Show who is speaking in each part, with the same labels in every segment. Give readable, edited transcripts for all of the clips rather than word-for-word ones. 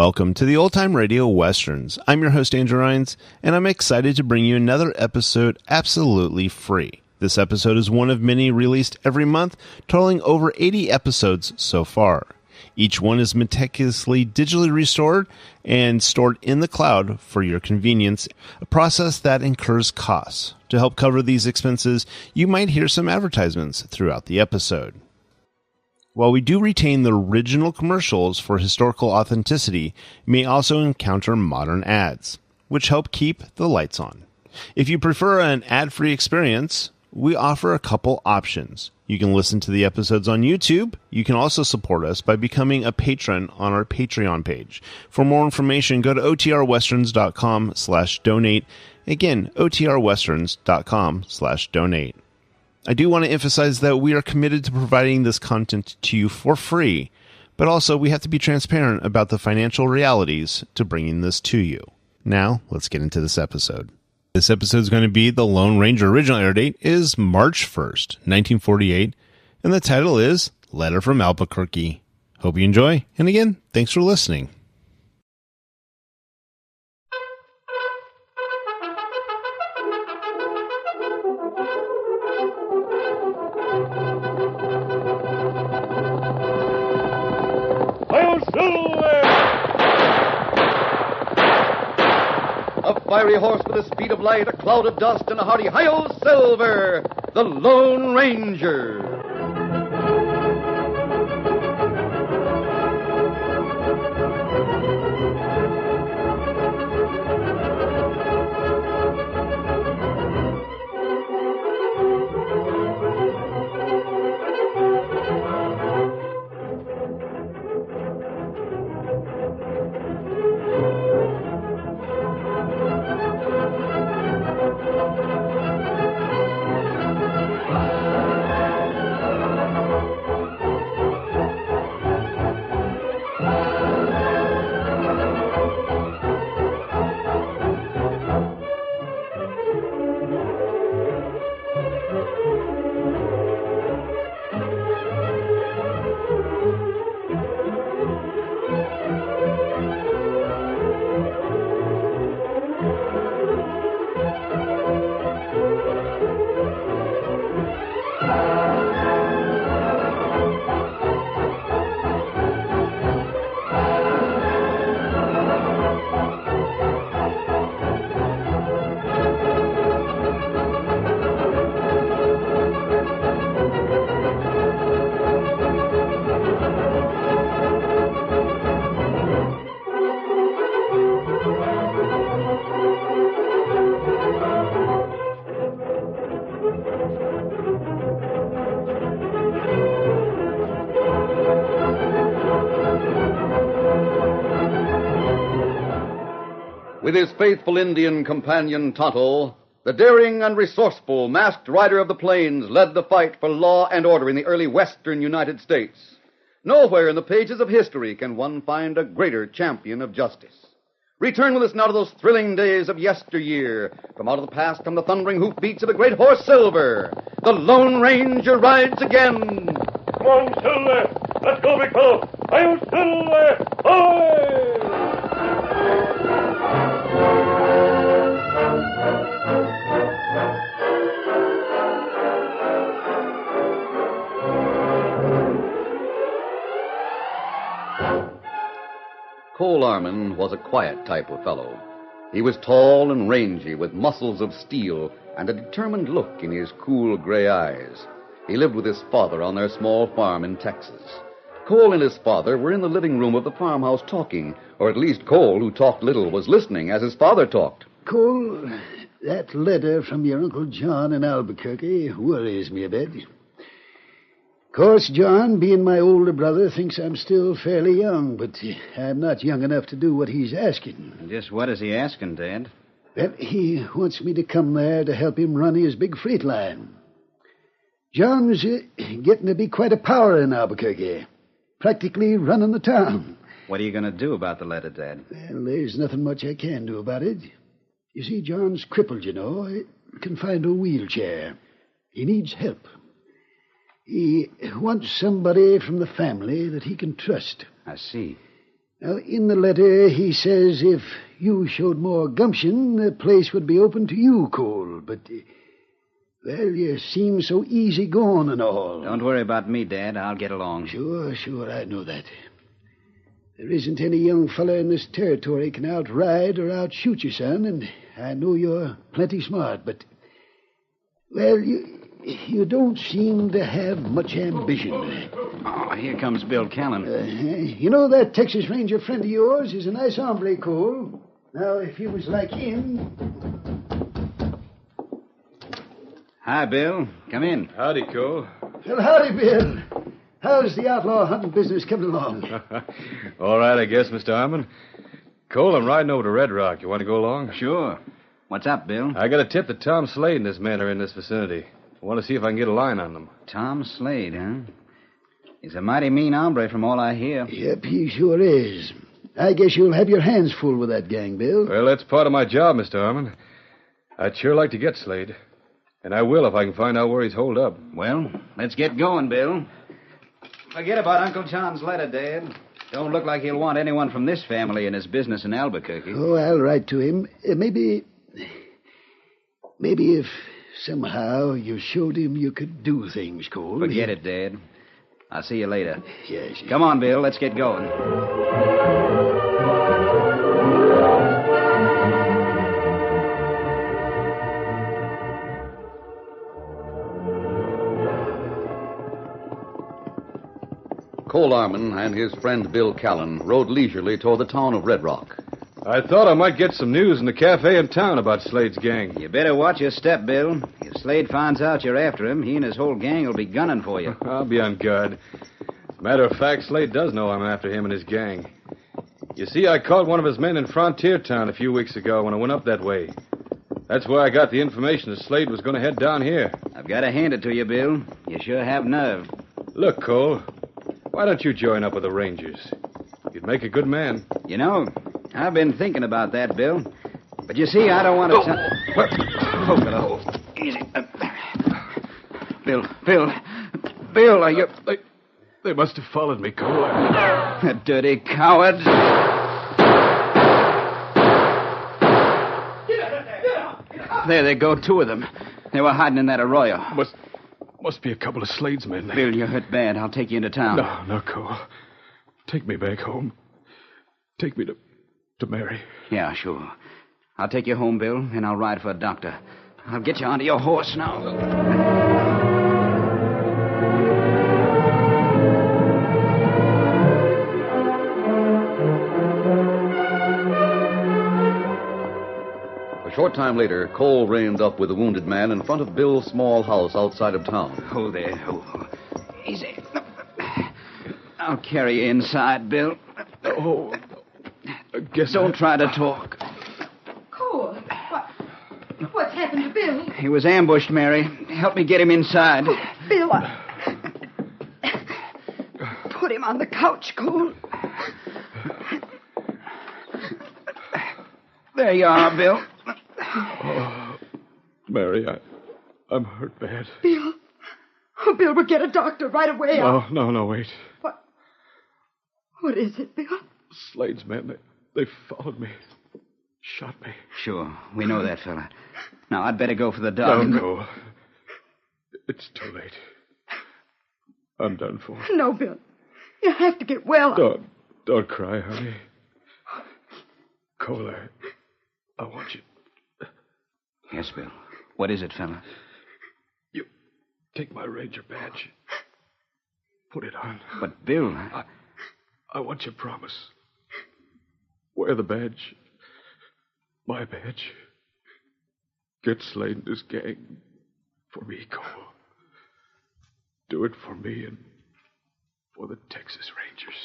Speaker 1: Welcome to the Old Time Radio Westerns. I'm your host, Andrew Rines, and I'm excited to bring you another episode absolutely free. This episode is one of many released every month, totaling over 80 episodes so far. Each one is meticulously digitally restored and stored in the cloud for your convenience, a process that incurs costs. To help cover these expenses, you might hear some advertisements throughout the episode. While we do retain the original commercials for historical authenticity, you may also encounter modern ads, which help keep the lights on. If you prefer an ad-free experience, we offer a couple options. You can listen to the episodes on YouTube. You can also support us by becoming a patron on our Patreon page. For more information, go to otrwesterns.com/donate. Again, otrwesterns.com/donate. I do want to emphasize that we are committed to providing this content to you for free, but also we have to be transparent about the financial realities to bringing this to you. Now, let's get into this episode. This episode is going to be The Lone Ranger. Original air date is March 1st, 1948, and the title is Letter from Albuquerque. Hope you enjoy, and again, thanks for listening.
Speaker 2: A fiery horse with the speed of light, a cloud of dust, and a hearty hi-yo Silver, the Lone Ranger. With his faithful Indian companion Tonto, the daring and resourceful masked rider of the plains led the fight for law and order in the early western United States. Nowhere in the pages of history can one find a greater champion of justice. Return with us now to those thrilling days of yesteryear. From out of the past come the thundering hoofbeats of the great horse Silver. The Lone Ranger rides again.
Speaker 3: Come on, Silver. Let's go, big fellow. I'm Silver. Ahoy!
Speaker 2: Cole Armand was a quiet type of fellow. He was tall and rangy, with muscles of steel and a determined look in his cool gray eyes. He lived with his father on their small farm in Texas. Cole and his father were in the living room of the farmhouse talking, or at least Cole, who talked little, was listening as his father talked.
Speaker 4: Cole, that letter from your Uncle John in Albuquerque worries me a bit. Of course, John, being my older brother, thinks I'm still fairly young, but I'm not young enough to do what he's asking.
Speaker 5: Just what is he asking, Dad?
Speaker 4: Well, he wants me to come there to help him run his big freight line. John's getting to be quite a power in Albuquerque, practically running the town.
Speaker 5: What are you going to do about the letter, Dad?
Speaker 4: Well, there's nothing much I can do about it. You see, John's crippled, you know. He can find a wheelchair. He needs help. He wants somebody from the family that he can trust.
Speaker 5: I see.
Speaker 4: Now, in the letter, he says if you showed more gumption, the place would be open to you, Cole. But, well, you seem so easygoing and all.
Speaker 5: Don't worry about me, Dad. I'll get along.
Speaker 4: Sure, I know that. There isn't any young fella in this territory can outride or outshoot you, son, and I know you're plenty smart, but, well, you don't seem to have much ambition.
Speaker 5: Oh, here comes Bill Callan.
Speaker 4: You know that Texas Ranger friend of yours is a nice hombre, Cole. Now, if you was like him...
Speaker 5: Hi, Bill. Come in.
Speaker 3: Howdy, Cole.
Speaker 4: Well, howdy, Bill. How's the outlaw hunting business coming along?
Speaker 3: All right, I guess, Mr. Harmon. Cole, I'm riding over to Red Rock. You want to go along?
Speaker 5: Sure. What's up, Bill?
Speaker 3: I got a tip that Tom Slade and his men are in this vicinity. I want to see if I can get a line on them.
Speaker 5: Tom Slade, huh? He's a mighty mean hombre from all I hear.
Speaker 4: Yep, he sure is. I guess you'll have your hands full with that gang, Bill.
Speaker 3: Well, that's part of my job, Mr. Harmon. I'd sure like to get Slade. And I will if I can find out where he's holed up.
Speaker 5: Well, let's get going, Bill. Forget about Uncle John's letter, Dad. Don't look like he'll want anyone from this family in his business in Albuquerque.
Speaker 4: Oh, I'll write to him. Maybe if somehow you showed him you could do things, Cole.
Speaker 5: Forget it, Dad. I'll see you later.
Speaker 4: Yes.
Speaker 5: Come on, Bill. Let's get going.
Speaker 2: Cole Armon and his friend Bill Callan rode leisurely toward the town of Red Rock.
Speaker 3: I thought I might get some news in the cafe in town about Slade's gang.
Speaker 5: You better watch your step, Bill. If Slade finds out you're after him, he and his whole gang will be gunning for you.
Speaker 3: I'll be on guard. Matter of fact, Slade does know I'm after him and his gang. You see, I caught one of his men in Frontier Town a few weeks ago when I went up that way. That's where I got the information that Slade was going to head down here.
Speaker 5: I've got to hand it to you, Bill. You sure have nerve.
Speaker 3: Look, Cole, why don't you join up with the Rangers? You'd make a good man.
Speaker 5: You know, I've been thinking about that, Bill. But you see, I don't want to... Oh, easy. Bill, are you...
Speaker 3: They must have followed me, Cole.
Speaker 5: The dirty cowards. There they go, two of them. They were hiding in that arroyo.
Speaker 3: Must be a couple of Slade's men.
Speaker 5: Bill, you're hurt bad. I'll take you into town.
Speaker 3: No, Cole. Take me back home. Take me to Mary.
Speaker 5: Yeah, sure. I'll take you home, Bill, and I'll ride for a doctor. I'll get you onto your horse now.
Speaker 2: A short time later, Cole reined up with the wounded man in front of Bill's small house outside of town.
Speaker 5: Hold there. Easy. I'll carry you inside, Bill.
Speaker 3: Oh, I guess
Speaker 5: Don't try to talk.
Speaker 6: Cole, what's happened to Bill?
Speaker 5: He was ambushed, Mary. Help me get him inside.
Speaker 6: Bill, put him on the couch, Cole.
Speaker 5: There you are, Bill.
Speaker 3: Oh, Mary, I'm hurt bad.
Speaker 6: Bill. Oh, Bill, we'll get a doctor right away.
Speaker 3: No, wait.
Speaker 6: What is it, Bill?
Speaker 3: Slade's men, they followed me. Shot me.
Speaker 5: Sure, we know that fella. Now, I'd better go for the doctor.
Speaker 3: No, Cole. It's too late. I'm done for.
Speaker 6: No, Bill. You have to get well.
Speaker 3: Don't cry, honey. Cole, I want you.
Speaker 5: Yes, Bill. What is it, fella?
Speaker 3: You take my Ranger badge. Put it on.
Speaker 5: But, Bill...
Speaker 3: I want your promise. Wear the badge. My badge. Get Slade and his gang for me, Cole. Do it for me and for the Texas Rangers.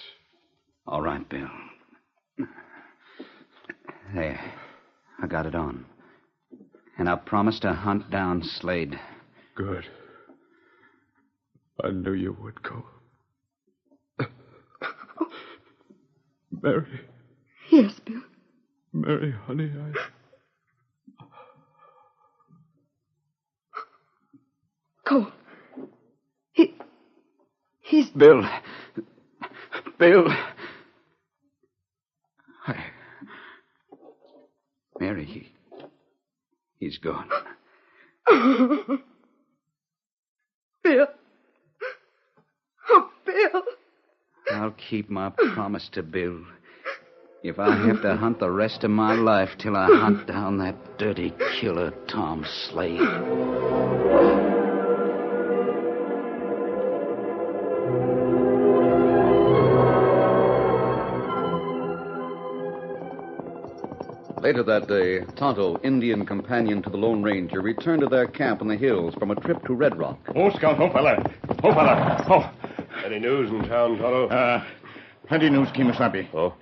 Speaker 5: All right, Bill. There. I got it on. And I promised to hunt down Slade.
Speaker 3: Good. I knew you would, Cole. Mary.
Speaker 6: Yes, Bill.
Speaker 3: Mary, honey,
Speaker 6: Cole. He's...
Speaker 5: Bill. Mary, he's gone.
Speaker 6: Bill. Oh, Bill.
Speaker 5: I'll keep my promise to Bill. If I have to hunt the rest of my life till I hunt down that dirty killer, Tom Slade.
Speaker 2: Later that day, Tonto, Indian companion to the Lone Ranger, returned to their camp in the hills from a trip to Red Rock.
Speaker 7: Oh, Scout, oh, fella. Oh, fella. Oh.
Speaker 3: Any news in town, Tonto?
Speaker 7: Plenty news, Kimasabi.
Speaker 3: Oh?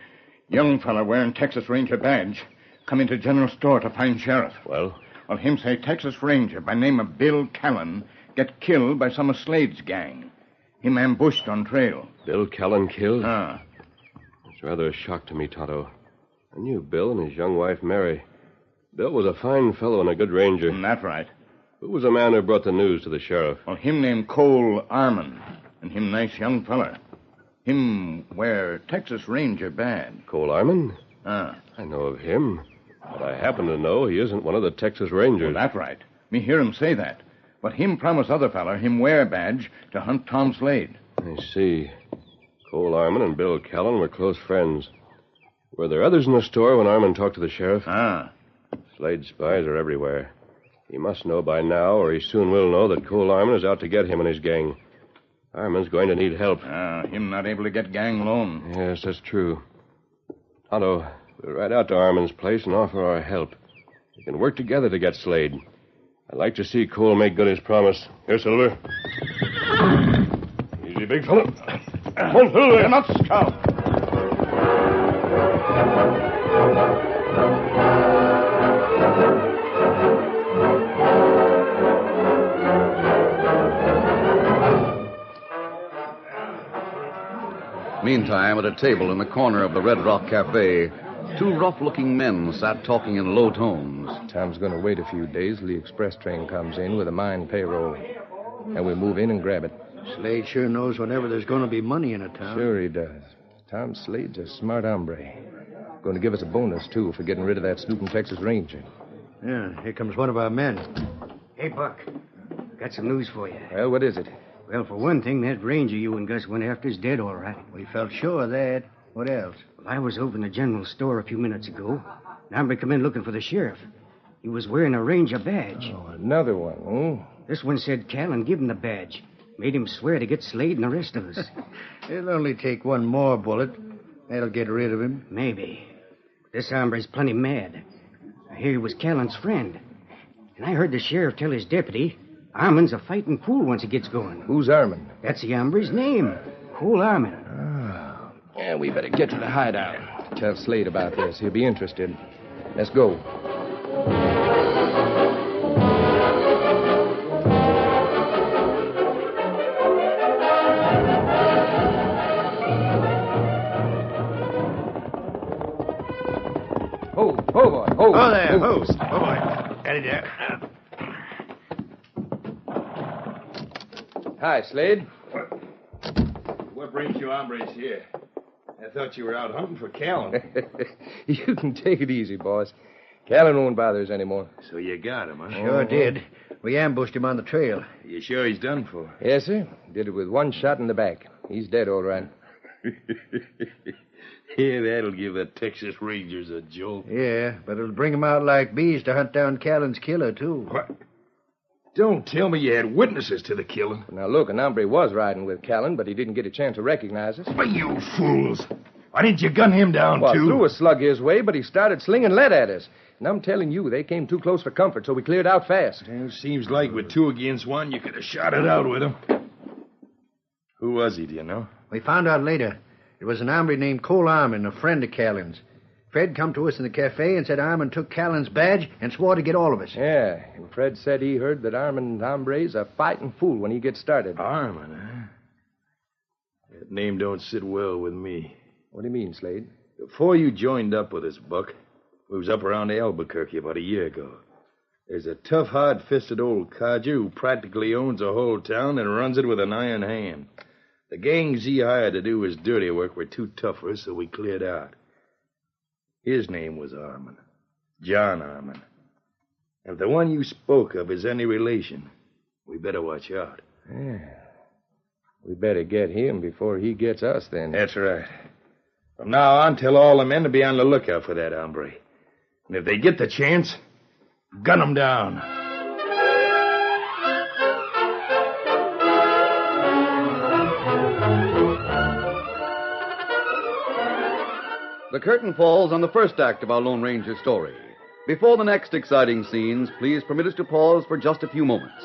Speaker 7: Young fella wearing Texas Ranger badge come into general store to find sheriff.
Speaker 3: Well?
Speaker 7: Well, him say Texas Ranger by name of Bill Callan get killed by some of Slade's gang. Him ambushed on trail.
Speaker 3: Bill Callan killed?
Speaker 7: Ah.
Speaker 3: It's rather a shock to me, Tonto. I knew Bill and his young wife, Mary. Bill was a fine fellow and a good ranger.
Speaker 7: That's right.
Speaker 3: Who was the man who brought the news to the sheriff?
Speaker 7: Well, him named Cole Arman, and him nice young fella. Him wear Texas Ranger badge.
Speaker 3: Cole Arman?
Speaker 7: Ah.
Speaker 3: I know of him. But I happen to know he isn't one of the Texas Rangers.
Speaker 7: Well, that's right. Me hear him say that. But him promise other fella him wear badge to hunt Tom Slade.
Speaker 3: I see. Cole Arman and Bill Callan were close friends. Were there others in the store when Arman talked to the sheriff?
Speaker 7: Ah.
Speaker 3: Slade's spies are everywhere. He must know by now, or he soon will know, that Cole Arman is out to get him and his gang. Arman's going to need help.
Speaker 7: Him not able to get gang alone.
Speaker 3: Yes, that's true. Tonto, we'll ride out to Arman's place and offer our help. We can work together to get Slade. I'd like to see Cole make good his promise. Here, Silver. Easy, big fella. Come on, Silver.
Speaker 7: You're not Scout.
Speaker 2: Meantime, at a table in the corner of the Red Rock Cafe, two rough-looking men sat talking in low tones.
Speaker 8: Tom's going to wait a few days till the express train comes in with a mine payroll. And we move in and grab it.
Speaker 4: Slade sure knows whenever there's going to be money in a town.
Speaker 8: Sure he does. Tom Slade's a smart hombre. Going to give us a bonus, too, for getting rid of that snooping Texas Ranger.
Speaker 4: Yeah, here comes one of our men.
Speaker 9: Hey, Buck. Got some news for you.
Speaker 8: Well, what is it?
Speaker 9: Well, for one thing, that ranger you and Gus went after is dead, all right.
Speaker 4: We felt sure of that. What else?
Speaker 9: Well, I was over in the general store a few minutes ago. An hombre come in looking for the sheriff. He was wearing a ranger badge.
Speaker 8: Oh, another one,
Speaker 9: This one said Callan give him the badge. Made him swear to get Slade and the rest of us.
Speaker 4: It'll only take one more bullet. That'll get rid of him.
Speaker 9: Maybe. This hombre's plenty mad. I hear he was Callan's friend. And I heard the sheriff tell his deputy Arman's a fighting fool once he gets going.
Speaker 8: Who's Arman?
Speaker 9: That's the hombre's name. Cole Arman.
Speaker 8: Ah. Yeah, we better get to the hideout. Tell Slade about this. He'll be interested. Let's go. Ho, boy. Ho.
Speaker 4: Oh, there. Ho. Oh, boy. Got it there.
Speaker 8: Hi, Slade.
Speaker 10: What brings you hombres here? I thought you were out hunting for Callan.
Speaker 8: You can take it easy, boss. Callan won't bother us anymore.
Speaker 10: So you got him, huh?
Speaker 4: Sure did. We ambushed him on the trail.
Speaker 10: You sure he's done for?
Speaker 8: Yes, sir. Did it with one shot in the back. He's dead, all right.
Speaker 10: Yeah, that'll give the Texas Rangers a jolt.
Speaker 4: Yeah, but it'll bring them out like bees to hunt down Callan's killer, too.
Speaker 10: What? Don't tell me you had witnesses to the killing.
Speaker 8: Now, look, an hombre was riding with Callan, but he didn't get a chance to recognize us.
Speaker 10: But you fools. Why didn't you gun him down,
Speaker 8: Well, I
Speaker 10: too?
Speaker 8: threw a slug his way, but he started slinging lead at us. And I'm telling you, they came too close for comfort, so we cleared out fast.
Speaker 10: Well, seems like with 2 against 1, you could have shot it out with him. Who was he, do you know?
Speaker 4: We found out later. It was an hombre named Cole Arman, a friend of Callan's. Fred come to us in the cafe and said Arman took Callan's badge and swore to get all of us.
Speaker 8: Yeah, and Fred said he heard that Arman hombre's a fighting fool when he gets started.
Speaker 10: Arman, huh? That name don't sit well with me.
Speaker 8: What do you mean, Slade?
Speaker 10: Before you joined up with us, Buck, we was up around Albuquerque about a year ago. There's a tough, hard-fisted old codger who practically owns a whole town and runs it with an iron hand. The gangs he hired to do his dirty work were too tough for us, so we cleared out. His name was Arman. John Armin. If the one you spoke of is any relation, we better watch out.
Speaker 8: Yeah. We better get him before he gets us, then.
Speaker 10: That's right. From now on, tell all the men to be on the lookout for that hombre. And if they get the chance, gun him down.
Speaker 2: The curtain falls on the first act of our Lone Ranger story. Before the next exciting scenes, please permit us to pause for just a few moments.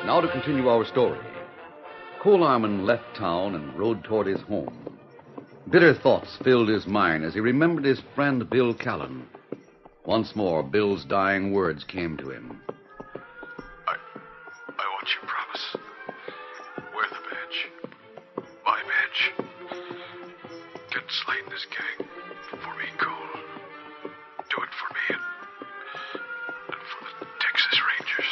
Speaker 2: Now to continue our story. Cole Armin left town and rode toward his home. Bitter thoughts filled his mind as he remembered his friend Bill Callan. Once more, Bill's dying words came to him.
Speaker 3: I want your promise. Wear the badge. My badge. Get Slade and his gang. For me, Cole. Do it for me and for the Texas Rangers.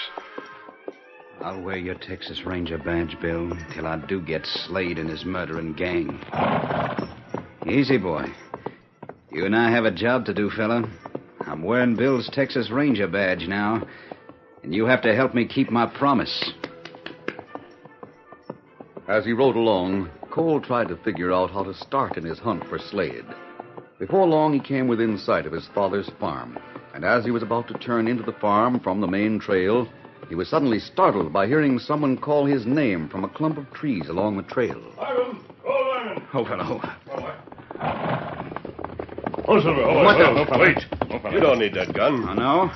Speaker 5: I'll wear your Texas Ranger badge, Bill, till I do get Slade and his murdering gang. Easy, boy. You and I have a job to do, fella. I'm wearing Bill's Texas Ranger badge now, and you have to help me keep my promise.
Speaker 2: As he rode along, Cole tried to figure out how to start in his hunt for Slade. Before long, he came within sight of his father's farm, and as he was about to turn into the farm from the main trail, he was suddenly startled by hearing someone call his name from a clump of trees along the trail.
Speaker 3: Ivan! Cole Ivan!
Speaker 5: Oh, hello.
Speaker 3: Oh, Silver. Wait.
Speaker 8: You don't need that gun.
Speaker 5: Oh, no?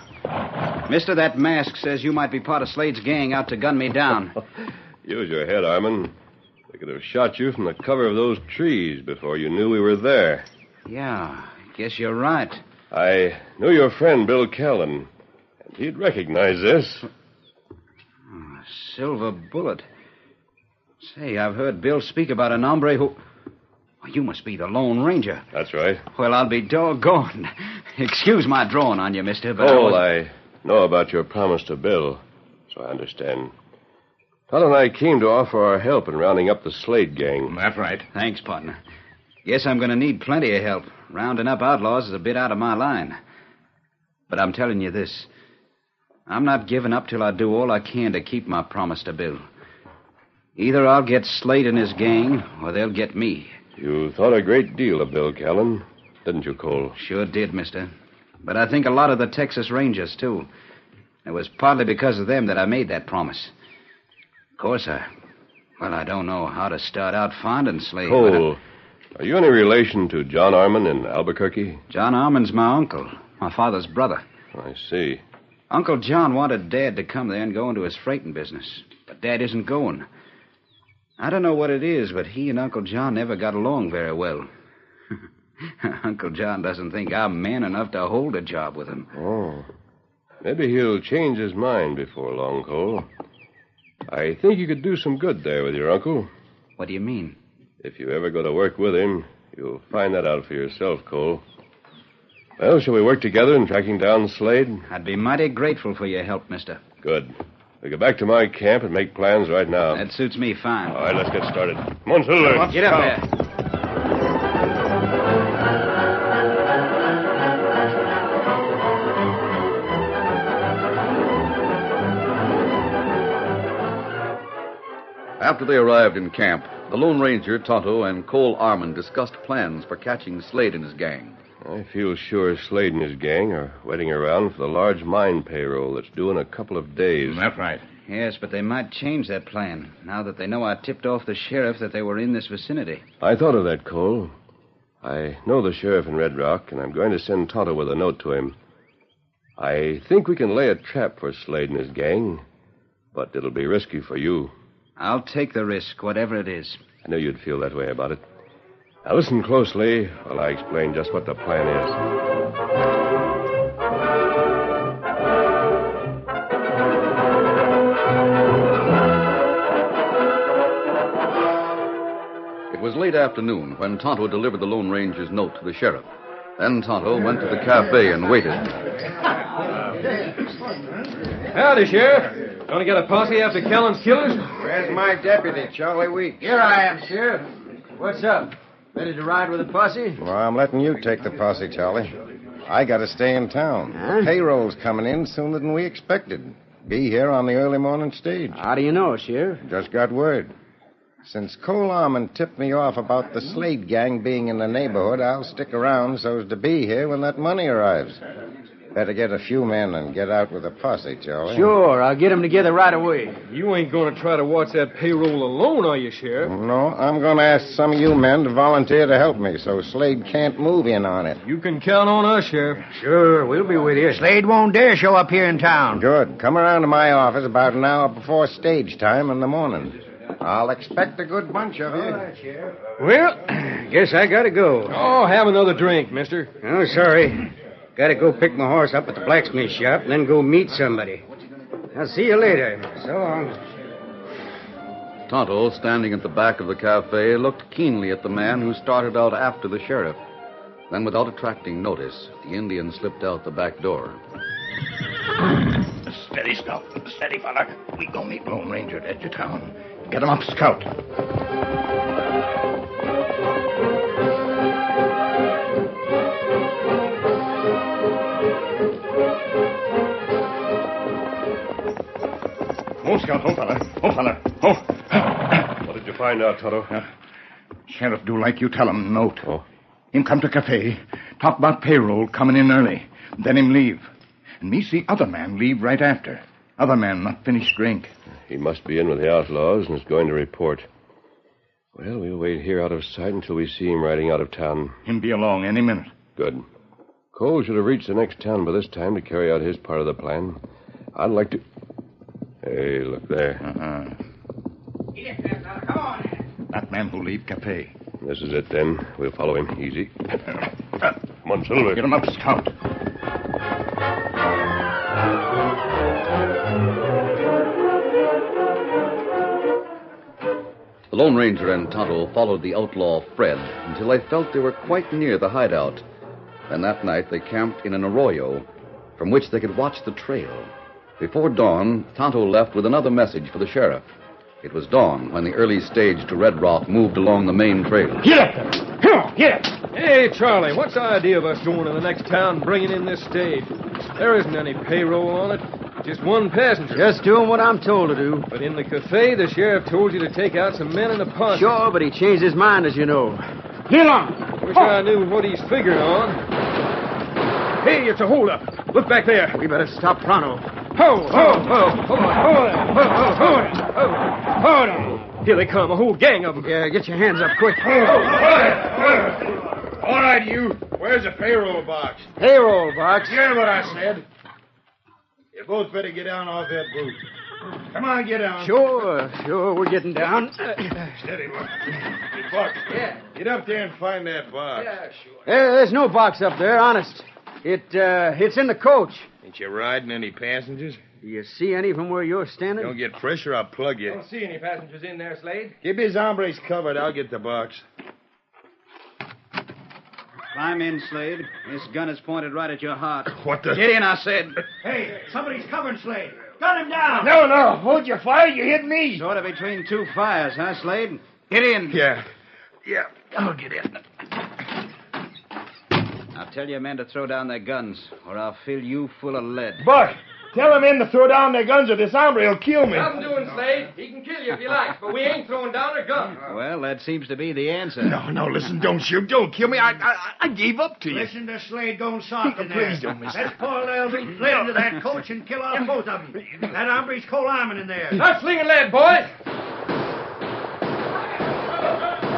Speaker 5: Mister, that mask says you might be part of Slade's gang out to gun me down.
Speaker 8: Use your head, Armin. We could have shot you from the cover of those trees before you knew we were there.
Speaker 5: Yeah, guess you're right.
Speaker 8: I knew your friend, Bill Callan, and he'd recognize this.
Speaker 5: Oh, a silver bullet. Say, I've heard Bill speak about an hombre who... Well, you must be the Lone Ranger.
Speaker 8: That's right.
Speaker 5: Well, I'll be doggone. Excuse my drawing on you, mister, but
Speaker 8: I know about your promise to Bill, so I understand. Todd and I came to offer our help in rounding up the Slade gang.
Speaker 7: That's right.
Speaker 5: Thanks, partner. Guess I'm going to need plenty of help. Rounding up outlaws is a bit out of my line. But I'm telling you this. I'm not giving up till I do all I can to keep my promise to Bill. Either I'll get Slade and his gang, or they'll get me.
Speaker 8: You thought a great deal of Bill Callan, didn't you, Cole?
Speaker 5: Sure did, mister. But I think a lot of the Texas Rangers, too. It was partly because of them that I made that promise. Of course, I don't know how to start out finding Slade.
Speaker 8: Cole, are you any relation to John Armin in Albuquerque?
Speaker 5: John Armin's my uncle, my father's brother.
Speaker 8: I see.
Speaker 5: Uncle John wanted Dad to come there and go into his freighting business. But Dad isn't going. I don't know what it is, but he and Uncle John never got along very well. Uncle John doesn't think I'm man enough to hold a job with him.
Speaker 8: Oh. Maybe he'll change his mind before long, Cole. I think you could do some good there with your uncle.
Speaker 5: What do you mean?
Speaker 8: If you ever go to work with him, you'll find that out for yourself, Cole. Well, shall we work together in tracking down Slade?
Speaker 5: I'd be mighty grateful for your help, mister.
Speaker 8: Good. We go back to my camp and make plans right now.
Speaker 5: That suits me fine.
Speaker 8: All right, let's get started. Come on, Silver.
Speaker 5: Get up there.
Speaker 2: After they arrived in camp, the Lone Ranger, Tonto, and Cole Armin discussed plans for catching Slade and his gang.
Speaker 8: I feel sure Slade and his gang are waiting around for the large mine payroll that's due in a couple of days.
Speaker 7: That's right.
Speaker 5: Yes, but they might change that plan now that they know I tipped off the sheriff that they were in this vicinity.
Speaker 8: I thought of that, Cole. I know the sheriff in Red Rock, and I'm going to send Tonto with a note to him. I think we can lay a trap for Slade and his gang, but it'll be risky for you.
Speaker 5: I'll take the risk, whatever it is.
Speaker 8: I knew you'd feel that way about it. Now listen closely while I explain just what the plan is.
Speaker 2: It was late afternoon when Tonto delivered the Lone Ranger's note to the sheriff. Then Tonto went to the cafe and waited.
Speaker 3: Howdy, Sheriff. Gonna get a posse after Kellen's killers?
Speaker 9: Where's my deputy, Charlie Weeks? Here I am, Sheriff. What's up? Ready to ride with the posse?
Speaker 11: Well, I'm letting you take the posse, Charlie. I got to stay in town.
Speaker 9: Huh?
Speaker 11: Payroll's coming in sooner than we expected. Be here on the early morning stage.
Speaker 9: How do you know, Sheriff?
Speaker 11: Just got word. Since Cole Armand tipped me off about the Slade gang being in the neighborhood, I'll stick around so as to be here when that money arrives. Better get a few men and get out with a posse, Charlie.
Speaker 9: Sure, I'll get them together right away.
Speaker 3: You ain't gonna try to watch that payroll alone, are you, Sheriff?
Speaker 11: No, I'm going to ask some of you men to volunteer to help me so Slade can't move in on it.
Speaker 3: You can count on us, Sheriff.
Speaker 9: Sure, we'll be with you. Slade won't dare show up here in town.
Speaker 11: Good. Come around to my office about an hour before stage time in the morning. I'll expect a good bunch of you.
Speaker 9: Well, guess I gotta go.
Speaker 3: Oh, have another drink, mister.
Speaker 9: Oh, sorry. Gotta go pick my horse up at the blacksmith shop and then go meet somebody. I'll see you later. So long.
Speaker 2: Tonto, standing at the back of the cafe, looked keenly at the man who started out after the sheriff. Then, without attracting notice, the Indian slipped out the back door.
Speaker 7: Steady, Scout. Steady, fella. We go meet Lone Ranger at edge of town. Get him up, Scout. Oh, Scout. Oh, fella. Oh, fella. Oh.
Speaker 8: What did you find out, Tonto?
Speaker 7: Sheriff do like you tell him. Note.
Speaker 8: Oh.
Speaker 7: Him come to cafe, talk about payroll coming in early. Then him leave. And me see other man leave right after. Other man not finished drink.
Speaker 8: He must be in with the outlaws and is going to report. Well, we'll wait here out of sight until we see him riding out of town.
Speaker 7: Him be along any minute.
Speaker 8: Good. Cole should have reached the next town by this time to carry out his part of the plan. I'd like to... Hey, look there.
Speaker 9: Come on.
Speaker 7: That man who leave cafe.
Speaker 8: This is it, then. We'll follow him. Easy. Come on, Silver.
Speaker 7: Get him up, Scout.
Speaker 2: The Lone Ranger and Tonto followed the outlaw Fred until they felt they were quite near the hideout. Then that night they camped in an arroyo from which they could watch the trail. Before dawn, Tonto left with another message for the sheriff. It was dawn when the early stage to Red Rock moved along the main trail.
Speaker 3: Get up! Come on, get up! Hey, Charlie, what's the idea of us going to the next town and bringing in this stage? There isn't any payroll on it. Just one passenger.
Speaker 9: Just doing what I'm told to do.
Speaker 3: But in the cafe, the sheriff told you to take out some men in a posse.
Speaker 9: Sure, but he changed his mind, as you know. Get along!
Speaker 3: Wish I knew what he's figuring on. Hey, it's a holdup. Look back there.
Speaker 9: We better stop pronto.
Speaker 3: Hold on. Here they come, a whole gang of them.
Speaker 9: Yeah, get your hands up quick.
Speaker 10: All right, you. Where's the payroll box?
Speaker 9: Payroll box?
Speaker 10: You heard what I said. You both better get down off that boot. Come on, get down.
Speaker 9: Sure, we're getting down.
Speaker 10: Steady, boy. Hey, Buck.
Speaker 9: Yeah.
Speaker 10: Get up there and find that box.
Speaker 9: Yeah, sure. There's no box up there, honest. It's in the coach.
Speaker 10: Ain't you riding any passengers?
Speaker 9: Do you see any from where you're standing?
Speaker 10: Don't get pressure, I'll plug you.
Speaker 3: Don't see any passengers in there, Slade.
Speaker 10: Keep his hombres covered. I'll get the box.
Speaker 5: Climb in, Slade. This gun is pointed right at your heart.
Speaker 10: What the...
Speaker 5: Get in, I said.
Speaker 10: Hey, somebody's covering Slade. Gun him down.
Speaker 7: No. Hold your fire. You hit me.
Speaker 5: Sort of between two fires, huh, Slade? Get in.
Speaker 10: Yeah. I'll get in.
Speaker 5: I'll tell your men to throw down their guns, or I'll fill you full of lead.
Speaker 10: Buck,
Speaker 7: Tell the men to throw down their guns or this hombre will kill me.
Speaker 12: Nothing doing, Slade. He can kill you if he likes, but we ain't throwing down our guns.
Speaker 5: Well, that seems to be the answer.
Speaker 7: No, listen, don't shoot. Don't kill me. I gave up to you.
Speaker 4: Listen to Slade going soft in there.
Speaker 7: Please don't, mister.
Speaker 4: Let's pull Eldridge Slade into that coach and kill off both of them. That hombre's Cole Armand in there.
Speaker 12: Start slinging lead, boys.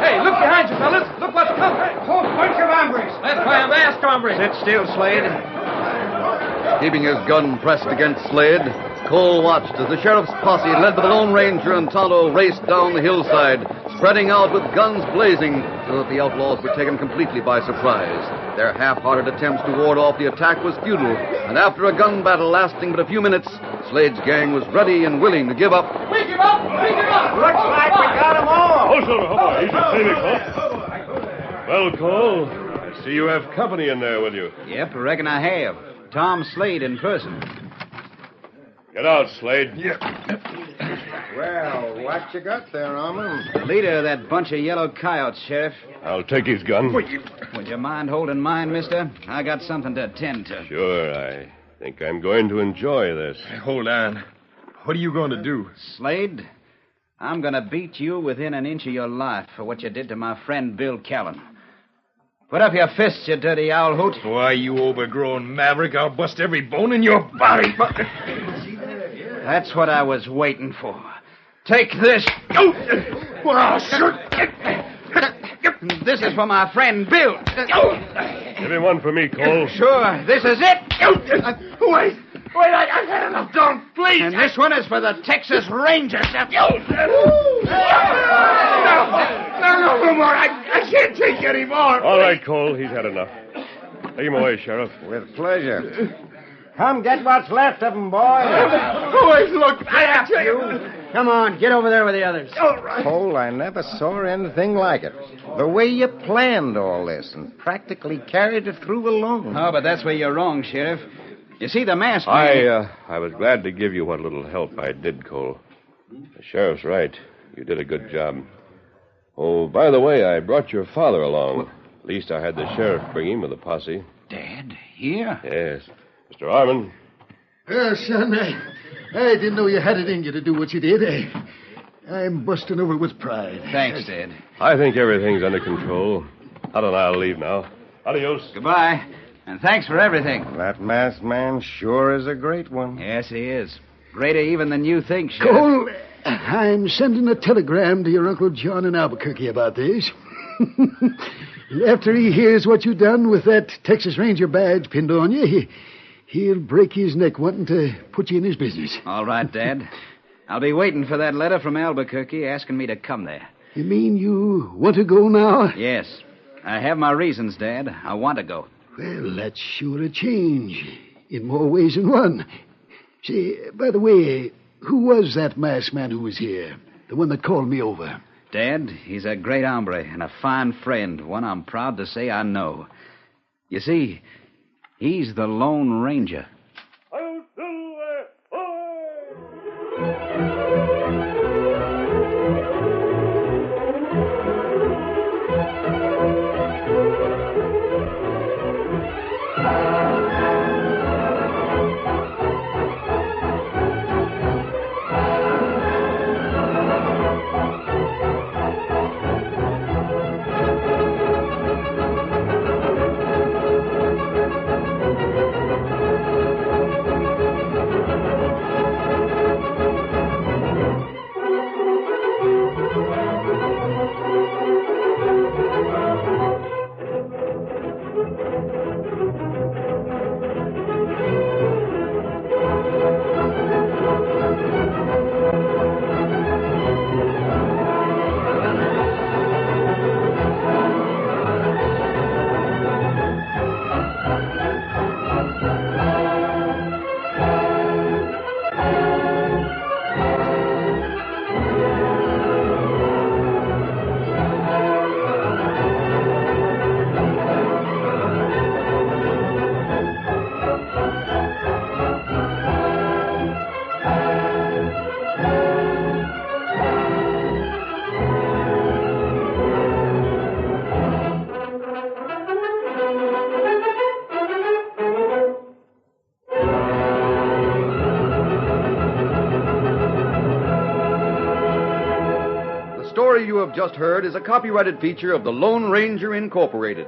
Speaker 12: Hey, look behind you, fellas. Look what's coming.
Speaker 4: Whole bunch of hombres.
Speaker 12: That's why I'm asked, hombres.
Speaker 5: Sit still, Slade.
Speaker 2: Keeping his gun pressed against Slade, Cole watched as the sheriff's posse, led by the Lone Ranger and Tonto, raced down the hillside, spreading out with guns blazing so that the outlaws were taken completely by surprise. Their half-hearted attempts to ward off the attack was futile, and after a gun battle lasting but a few minutes, Slade's gang was ready and willing to give up.
Speaker 12: We give up! We give up!
Speaker 4: Looks like we got them all.
Speaker 8: Oh, sir, how about easy, steady, Cole. Well, Cole, I see you have company in there with you.
Speaker 5: Yep, I reckon I have. Tom Slade in person.
Speaker 8: Get out, Slade.
Speaker 11: Well, what you got there, Armand?
Speaker 5: The leader of that bunch of yellow coyotes, Sheriff.
Speaker 8: I'll take his gun.
Speaker 5: Would you mind holding mine, mister? I got something to attend to.
Speaker 8: Sure, I think I'm going to enjoy this.
Speaker 10: Hold on. What are you going to do?
Speaker 5: Slade, I'm going to beat you within an inch of your life for what you did to my friend Bill Callan. Put up your fists, you dirty owl hoot.
Speaker 10: Why, you overgrown maverick, I'll bust every bone in your body.
Speaker 5: That's what I was waiting for. Take this.
Speaker 10: Well, shoot.
Speaker 5: This is for my friend Bill.
Speaker 8: Give him one for me, Cole.
Speaker 5: Sure, this is it.
Speaker 10: Wait, I've had enough. Don't, please.
Speaker 5: And this one is for the Texas Rangers.
Speaker 10: No more. I can't take any more.
Speaker 8: All right, Cole, he's had enough. Take him away, Sheriff.
Speaker 11: With pleasure. Come get what's left of them, boy.
Speaker 10: Boys, look, I have you.
Speaker 9: Come on, get over there with the others.
Speaker 10: All right.
Speaker 11: Cole, I never saw anything like it. The way you planned all this and practically carried it through alone.
Speaker 5: Oh, but that's where you're wrong, Sheriff. You see, the masked man...
Speaker 8: I was glad to give you what little help I did, Cole. The sheriff's right. You did a good job. Oh, by the way, I brought your father along. At least I had the sheriff bring him with the posse.
Speaker 5: Dad, here?
Speaker 8: Yes. Mr. Armand.
Speaker 4: Well, son, I didn't know you had it in you to do what you did. I'm busting over with pride.
Speaker 5: Thanks, Dad.
Speaker 8: I think everything's under control. Todd and I'll leave now. Adios.
Speaker 5: Goodbye. And thanks for everything.
Speaker 11: That masked man sure is a great one.
Speaker 5: Yes, he is. Greater even than you think, Sheriff.
Speaker 4: Cole, I'm sending a telegram to your Uncle John in Albuquerque about this. After he hears what you've done with that Texas Ranger badge pinned on you, he'll break his neck wanting to put you in his business.
Speaker 5: All right, Dad. I'll be waiting for that letter from Albuquerque asking me to come there.
Speaker 4: You mean you want to go now?
Speaker 5: Yes. I have my reasons, Dad. I want to go.
Speaker 4: Well, that's sure a change. In more ways than one. Say, by the way, who was that masked man who was here? The one that called me over?
Speaker 5: Dad, he's a great hombre and a fine friend, one I'm proud to say I know. You see, he's the Lone Ranger.
Speaker 2: just heard is a copyrighted feature of the Lone Ranger Incorporated.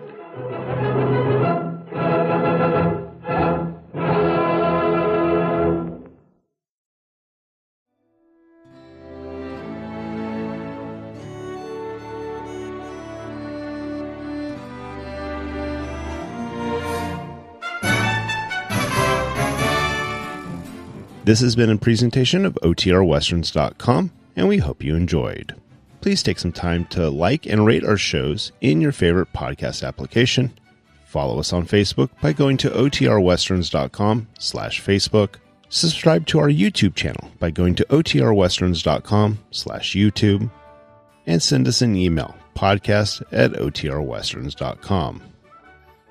Speaker 1: This has been a presentation of OTRWesterns.com, and we hope you enjoyed. Please take some time to like and rate our shows in your favorite podcast application. Follow us on Facebook by going to OTRWesterns.com/Facebook. Subscribe to our YouTube channel by going to OTRWesterns.com/YouTube. And send us an email, podcast@OTRWesterns.com.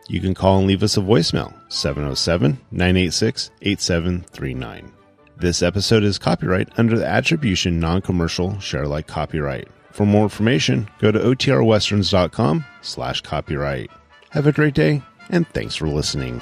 Speaker 1: You can call and leave us a voicemail, 707-986-8739. This episode is copyright under the Attribution Non-Commercial Share-alike copyright. For more information, go to OTRWesterns.com/copyright. Have a great day, and thanks for listening.